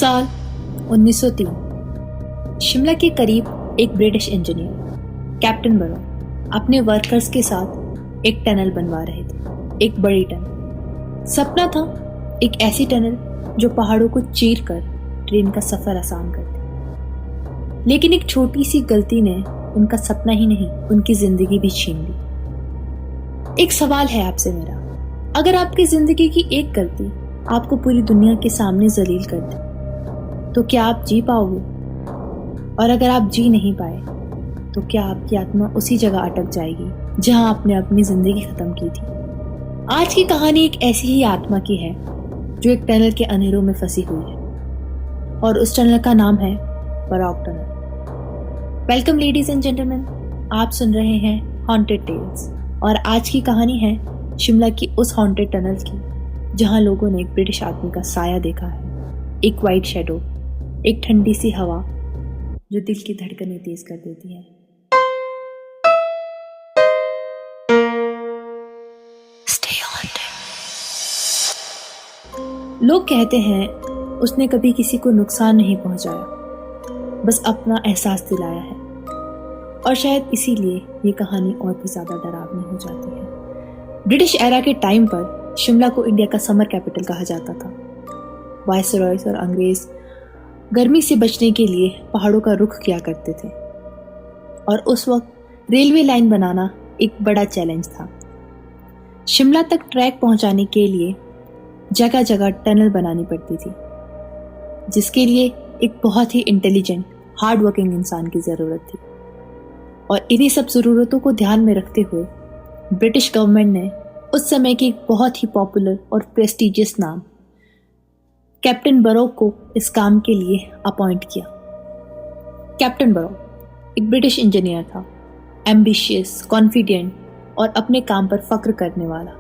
साल 1903 शिमला के करीब एक ब्रिटिश इंजीनियर कैप्टन बरो अपने वर्कर्स के साथ एक टनल बनवा रहे थे। एक बड़ी टनल। सपना था एक ऐसी टनल जो पहाड़ों को चीर कर ट्रेन का सफर आसान कर दे। लेकिन एक छोटी सी गलती ने उनका सपना ही नहीं, उनकी जिंदगी भी छीन ली। एक सवाल है आपसे मेरा, अगर आपकी जिंदगी की एक गलती आपको पूरी दुनिया के सामने जलील कर दे तो क्या आप जी पाओगे? और अगर आप जी नहीं पाए तो क्या आपकी आत्मा उसी जगह अटक जाएगी जहां आपने अपनी जिंदगी खत्म की थी? आज की कहानी एक ऐसी ही आत्मा की है जो एक टनल के अंधेरों में फंसी हुई है और उस टनल का नाम है Barog tunnel. Welcome ladies and gentleman, आप सुन रहे हैं हॉन्टेड टेल्स और आज की कहानी है शिमला की उस हॉन्टेड टनल की जहां लोगों ने एक ब्रिटिश आदमी का साया देखा है, एक वाइट शैडो, एक ठंडी सी हवा जो दिल की धड़कनें तेज कर देती है। लोग कहते हैं उसने कभी किसी को नुकसान नहीं पहुंचाया, बस अपना एहसास दिलाया है। और शायद इसीलिए ये कहानी और भी ज्यादा डरावनी हो जाती है। ब्रिटिश एरा के टाइम पर शिमला को इंडिया का समर कैपिटल कहा जाता था। वायसरॉयज और अंग्रेज गर्मी से बचने के लिए पहाड़ों का रुख किया करते थे और उस वक्त रेलवे लाइन बनाना एक बड़ा चैलेंज था। शिमला तक ट्रैक पहुंचाने के लिए जगह जगह टनल बनानी पड़ती थी, जिसके लिए एक बहुत ही इंटेलिजेंट, हार्ड वर्किंग इंसान की ज़रूरत थी। और इन्हीं सब ज़रूरतों को ध्यान में रखते हुए ब्रिटिश गवर्नमेंट ने उस समय की एक बहुत ही पॉपुलर और प्रेस्टिजियस नाम कैप्टन बरोक को इस काम के लिए अपॉइंट किया। कैप्टन बरोक एक ब्रिटिश इंजीनियर था, एम्बिशियस, कॉन्फिडेंट और अपने काम पर फक्र करने वाला।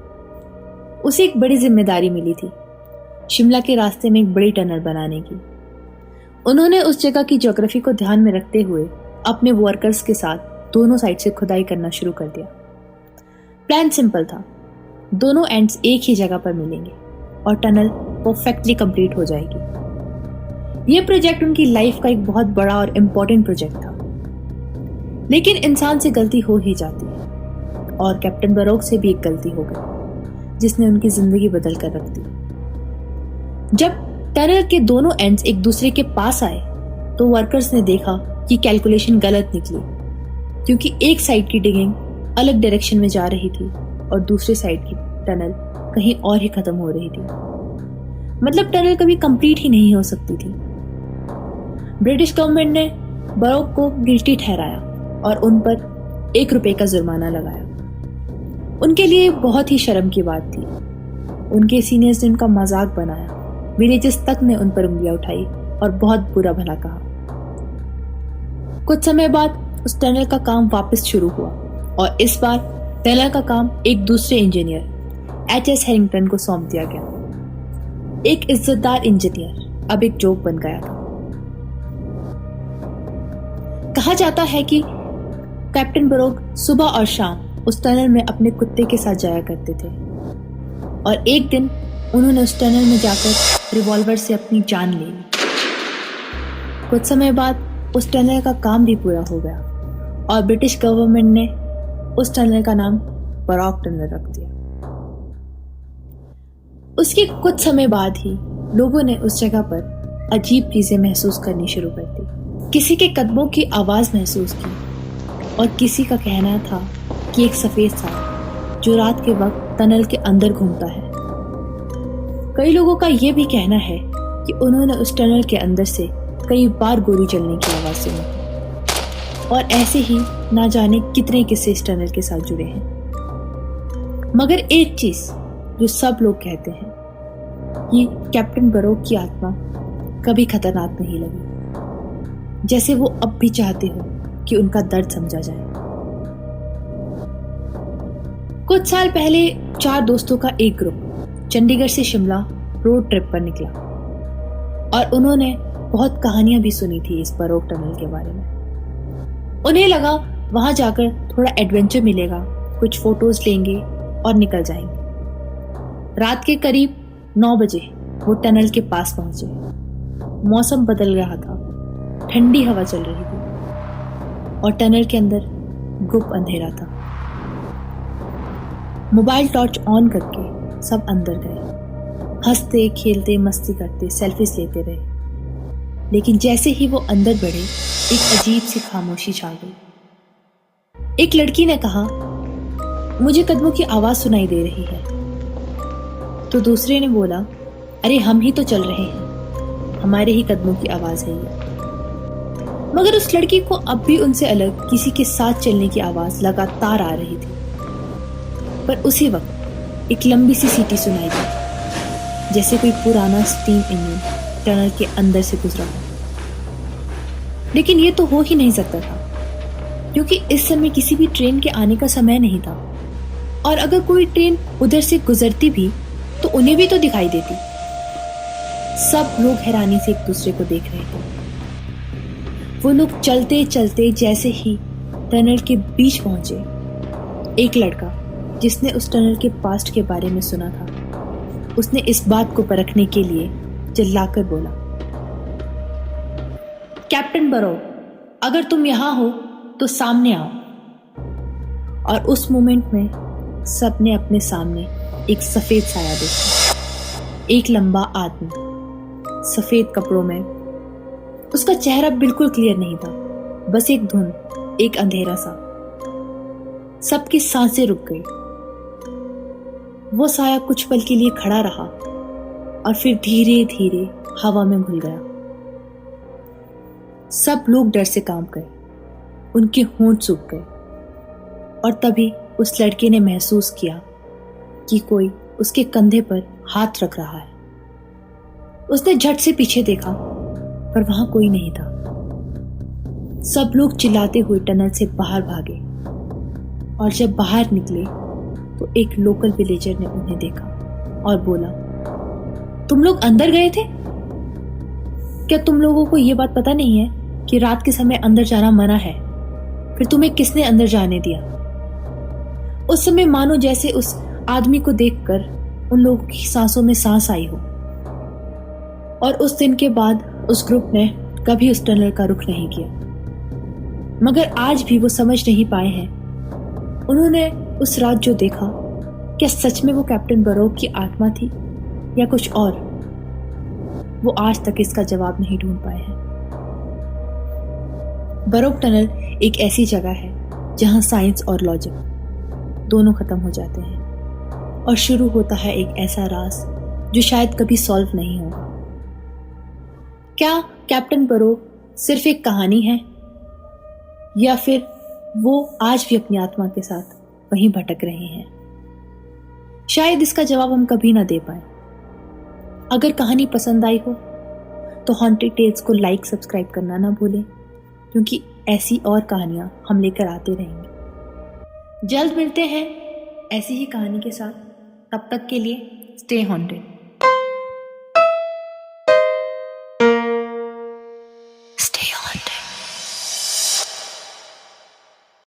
उसे एक बड़ी जिम्मेदारी मिली थी, शिमला के रास्ते में एक बड़ी टनल बनाने की। उन्होंने उस जगह की ज्योग्राफी को ध्यान में रखते हुए अपने वर्कर्स के साथ दोनों साइड से खुदाई करना शुरू कर दिया। प्लान सिंपल था, दोनों एंड्स एक ही जगह पर मिलेंगे और टनल परफेक्टली कंप्लीट हो जाएगी। यह प्रोजेक्ट उनकी लाइफ का एक बहुत बड़ा और इम्पोर्टेंट प्रोजेक्ट था। लेकिन इंसान से गलती हो ही जाती है और कैप्टन बरोक से भी एक गलती हो गई जिसने उनकी जिंदगी बदल कर रख दी। जब टनल के दोनों एंड्स एक दूसरे के पास आए तो वर्कर्स ने देखा कि कैलकुलेशन गलत निकली, क्योंकि एक साइड की डिगिंग अलग डायरेक्शन में जा रही थी और दूसरे साइड की टनल कहीं और ही खत्म हो रही थी। मतलब टनल कभी कंप्लीट ही नहीं हो सकती थी। ब्रिटिश गवर्नमेंट ने बरोक को गिल्टी ठहराया और उन पर 1 रुपए का जुर्माना लगाया। उनके लिए बहुत ही शर्म की बात थी। उनके सीनियर्स ने उनका मजाक बनाया, विलेजेस तक ने उन पर उंगलियां उठाई और बहुत बुरा भला कहा। कुछ समय बाद उस टनल का काम वापस शुरू हुआ और इस बार टनल का काम एक दूसरे इंजीनियर HS हैरिंगटन को सौंप दिया गया। एक इज्जतदार इंजीनियर अब एक जोक बन गया था। कहा जाता है कि कैप्टन बरोक सुबह और शाम उस टनल में अपने कुत्ते के साथ जाया करते थे और एक दिन उन्होंने उस टनल में जाकर रिवॉल्वर से अपनी जान ले ली। कुछ समय बाद उस टनल का काम भी पूरा हो गया और ब्रिटिश गवर्नमेंट ने उस टनल का नाम बरौक टनल रख दिया। उसके कुछ समय बाद ही लोगों ने उस जगह पर अजीब चीजें महसूस करनी शुरू कर दी। किसी के कदमों की आवाज महसूस की और किसी का कहना था कि एक सफेद सांप जो रात के वक्त टनल के अंदर घूमता है। कई लोगों का यह भी कहना है कि उन्होंने उस टनल के अंदर से कई बार गोली चलने की आवाज सुनी और ऐसे ही ना जाने कितने किस्से इस टनल के साथ जुड़े हैं। मगर एक चीज जो सब लोग कहते हैं कि कैप्टन बरोक की आत्मा कभी खतरनाक नहीं लगी, जैसे वो अब भी चाहते हो कि उनका दर्द समझा जाए। कुछ साल पहले 4 दोस्तों का एक ग्रुप चंडीगढ़ से शिमला रोड ट्रिप पर निकला और उन्होंने बहुत कहानियां भी सुनी थी इस बरोक टनल के बारे में। उन्हें लगा वहां जाकर थोड़ा एडवेंचर मिलेगा, कुछ फोटोज लेंगे और निकल जाएंगे। रात के करीब 9 बजे वो टनल के पास पहुंचे मौसम बदल रहा था, ठंडी हवा चल रही थी और टनल के अंदर गुप अंधेरा था। मोबाइल टॉर्च ऑन करके सब अंदर गए, हंसते खेलते मस्ती करते सेल्फीज लेते रहे। लेकिन जैसे ही वो अंदर बढ़े, एक अजीब सी खामोशी छा गई। एक लड़की ने कहा, मुझे कदमों की आवाज सुनाई दे रही है। तो दूसरे ने बोला, अरे हम ही तो चल रहे हैं, हमारे ही कदमों की आवाज है ये। मगर उस लड़की को अब भी उनसे अलग किसी के साथ चलने की आवाज लगातार आ रही थी। पर उसी वक्त एक लंबी सी सीटी सुनाई दी, जैसे कोई पुराना स्टीम इंजन टनल के अंदर से गुजरा हो। लेकिन ये तो हो ही नहीं सकता था, क्योंकि इस समय किसी भी ट्रेन के आने का समय नहीं था, और अगर कोई ट्रेन उधर से गुजरती भी तो उन्हें भी तो दिखाई देती। सब लोग हैरानी से एक दूसरे को देख रहे थे। वो लोग चलते चलते जैसे ही टनल के बीच पहुंचे, एक लड़का जिसने उस टनल के पास्ट के बारे में सुना था, उसने इस बात को परखने के लिए चिल्लाकर बोला, कैप्टन बरो, अगर तुम यहां हो तो सामने आओ। और उस मोमेंट में सबने अपने सामने एक सफेद साया देखा। एक लंबा आदमी सफेद कपड़ों में, उसका चेहरा बिल्कुल क्लियर नहीं था, बस एक धुंध, एक अंधेरा सा। सबकी सांसें रुक गई। वो साया कुछ पल के लिए खड़ा रहा और फिर धीरे धीरे हवा में घुल गया। सब लोग डर से कांप गए, उनके होंठ सूख गए। और तभी उस लड़के ने महसूस किया कि कोई उसके कंधे पर हाथ रख रहा है। उसने झट से पीछे देखा, पर वहां कोई नहीं था। सब लोग चिल्लाते हुए टनल से बाहर भागे, और जब बाहर निकले तो एक लोकल विलेजर ने उन्हें देखा और बोला, तुम लोग अंदर गए थे? क्या तुम लोगों को यह बात पता नहीं है कि रात के समय अंदर जाना मना है? फिर तुम्हें किसने अंदर जाने दिया? उस समय मानो जैसे उस आदमी को देखकर उन लोगों की सांसों में सांस आई हो। और उस दिन के बाद उस ग्रुप ने कभी उस टनल का रुख नहीं किया। मगर आज भी वो समझ नहीं पाए हैं, उन्होंने उस रात जो देखा, क्या सच में वो कैप्टन बरोक की आत्मा थी या कुछ और? वो आज तक इसका जवाब नहीं ढूंढ पाए हैं। बरोक टनल एक ऐसी जगह है जहां साइंस और लॉजिक दोनों खत्म हो जाते हैं, और शुरू होता है एक ऐसा राज जो शायद कभी सॉल्व नहीं होगा। क्या कैप्टन बरोक सिर्फ एक कहानी है, या फिर वो आज भी अपनी आत्मा के साथ वहीं भटक रहे हैं? शायद इसका जवाब हम कभी ना दे पाए। अगर कहानी पसंद आई हो तो हॉन्टेड टेल्स को लाइक सब्सक्राइब करना ना भूलें, क्योंकि ऐसी और कहानियां हम लेकर आते रहेंगे। जल्द मिलते हैं ऐसी ही कहानी के साथ। तब तक के लिए स्टे हॉन्टेड।